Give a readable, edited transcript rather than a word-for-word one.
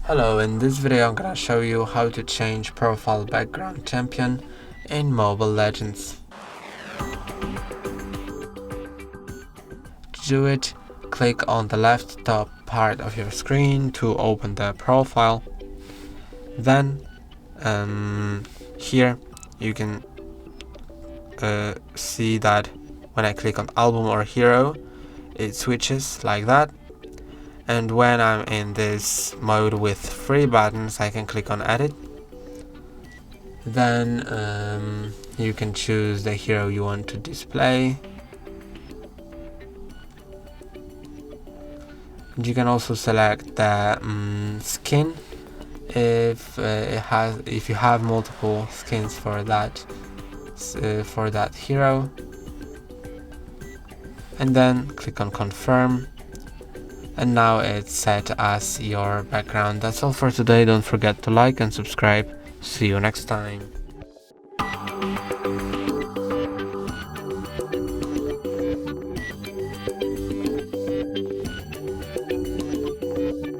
Hello, in this video I'm gonna show you how to change profile background champion in Mobile Legends. To do it, click on the left top part of your screen to open the profile. Then here you can see that when I click on album or hero, it switches like that. And when I'm in this mode with 3 buttons, I can click on edit. Then you can choose the hero you want to display. And you can also select the skin if you have multiple skins for that hero. And then click on confirm. And now it's set as your background. That's all for today. Don't forget to like and subscribe. See you next time.